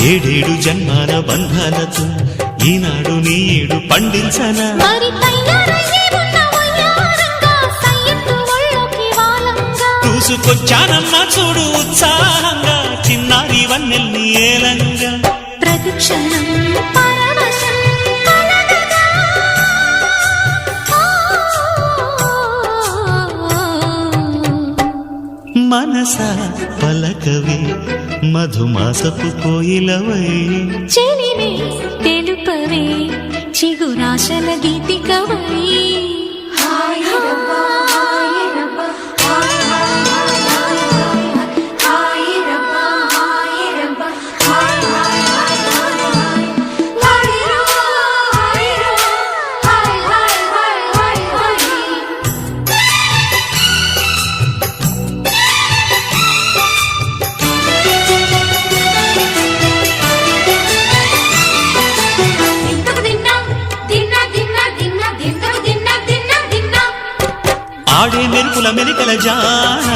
ఏడేడు జన్మాల బంధాలతో ఈనాడు నీడు పండించనా మరి తయారయ్యే ఉన్న వయ్యారంగా సయ్యత్తు ఒళ్ళోకి వాలంగా చూసుకొచ్చానమ్మా చూడు ఉత్సాహంగా చిన్నారి వన్నెల్ని ఏలంగా ప్రతిక్షణం పరవశం కలగగా మనసా పలకవే మధుమాసపు కోయిలవై చెలిమే తెలుపవే చిగురాశల గీతికవై ఆడే మెరుపుల మెలికల జాన